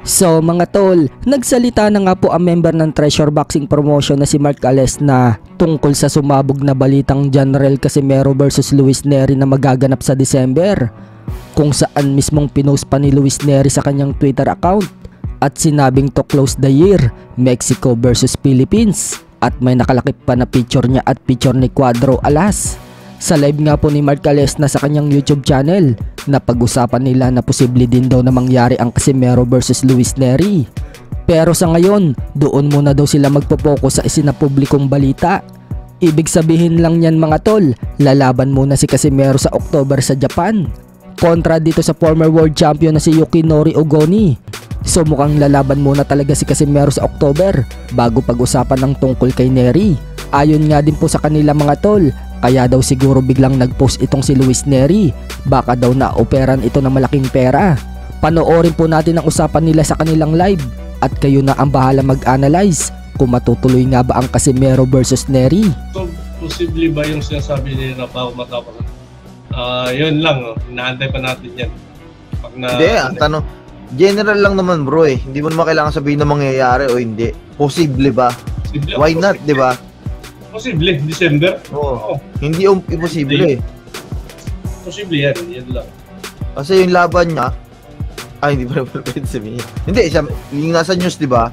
So mga tol, nagsalita na nga po ang member ng Treasure Boxing Promotion na si Mark Alesna tungkol sa sumabog na balitang General Casimero versus Luis Nery na magaganap sa December, kung saan mismong pinost pa ni Luis Nery sa kanyang Twitter account at sinabing to close the year, Mexico versus Philippines, at may nakalakip pa na picture niya at picture ni Cuadro Alas. Sa live nga po ni Mark Alesna sa kanyang YouTube channel, na pag-usapan nila na posible din daw na mangyari ang Casimero versus Luis Nery. Pero sa ngayon, doon muna daw sila magpo-focus sa isinapublikong balita. Ibig sabihin lang niyan mga tol, lalaban muna si Casimero sa October sa Japan, kontra dito sa former world champion na si Yukinori Ogoni. So mukhang lalaban muna talaga si Casimero sa October bago pag-usapan ng tungkol kay Nery. Ayon nga din po sa kanila mga tol, kaya daw siguro biglang nag-post itong si Luis Nery, baka daw na-operan ito ng malaking pera. Panoorin po natin ang usapan nila sa kanilang live at kayo na ang bahala mag-analyze kung matutuloy nga ba ang Casimero versus Nery. So, posible ba yung sinasabi nila na bago matapos? Yun lang, inaantay pa natin yan. Hindi, ang tanong, general lang naman bro eh. Hindi mo naman kailangan sabihin na mangyayari o hindi. Posible ba? Posible, why not, di ba? Posible, December? Oo. Hindi imposible eh. Posible yan, yan lang. Kasi yung laban niya, hindi pa naman pwede sabihin. Hindi, yung nasa news di ba?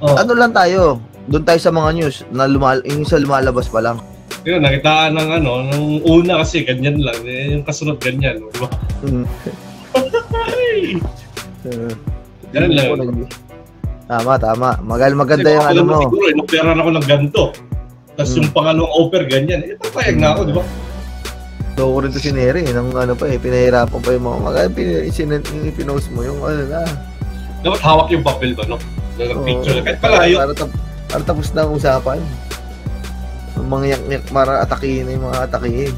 Ano lang tayo, doon tayo sa mga news na yung sa lumalabas pa lang. Yun, nakitaan ng nung una kasi ganyan lang, yung kasunod ganyan, di ba? Ganun lang. Tama. Maganda yung ano mo. Siguro, inoperan ako ng ganito. Tapos yung pangalawang offer ganyan, papayag na ako, di ba? So, ko rin to si Nery, nang pinahirapan pa yung mga pinost mo, yung na. Dapat hawak yung papel ba, no? Picture, kahit palayo. Para tapos na ang usapan. Mangyak-yak para atakihin na yung mga atakihin.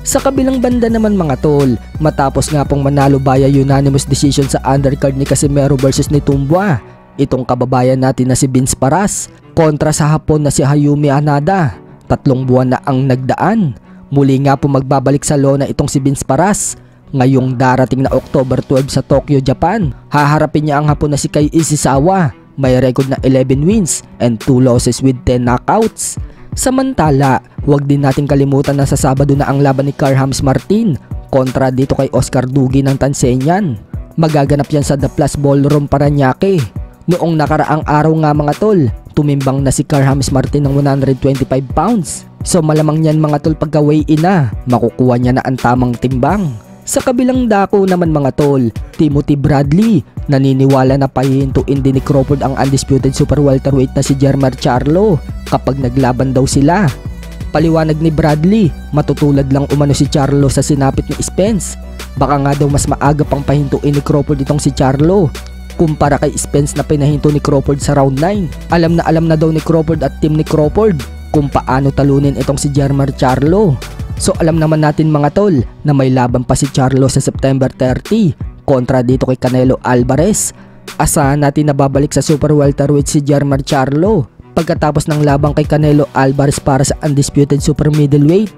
Sa kabilang banda naman mga tol, matapos nga pong manalo via unanimous decision sa undercard ni Casimero versus ni Tumbua, itong kababayan natin na si Vince Paras kontra sa Hapon na si Hayumi Hanada. 3 buwan na ang nagdaan. Muli nga po magbabalik sa lona itong si Vince Paras ngayong darating na October 12 sa Tokyo, Japan. Haharapin niya ang Hapon na si Kai Ishizawa. May record na 11 wins and 2 losses with 10 knockouts. Samantala, huwag din natin kalimutan na sa Sabado na ang laban ni Carl-Hams Martin kontra dito kay Oscar Dugi ng Tansenian. Magaganap yan sa The Plus Ballroom, Parañaque. Noong nakaraang araw nga mga tol, tumimbang na si Carl-Hams Martin ng 125 pounds. So malamang yan mga tol pagka weigh-in na, makukuha niya na ang tamang timbang. Sa kabilang dako naman mga tol, Timothy Bradley, naniniwala na pahihintuin din ni Crawford ang undisputed super welterweight na si Jermar Charlo kapag naglaban daw sila. Paliwanag ni Bradley, matutulad lang umano si Charlo sa sinapit ni Spence. Baka nga daw mas maaga pang pahintuin ni Crawford itong si Charlo kumpara kay Spence na pinahinto ni Crawford sa round 9. Alam na daw ni Crawford at team ni Crawford kung paano talunin itong si Jermar Charlo. So alam naman natin mga tol na may laban pa si Charlo sa September 30 kontra dito kay Canelo Alvarez. Asahan natin na babalik sa super welterweight si Jermar Charlo pagkatapos ng labang kay Canelo Alvarez para sa undisputed super middleweight.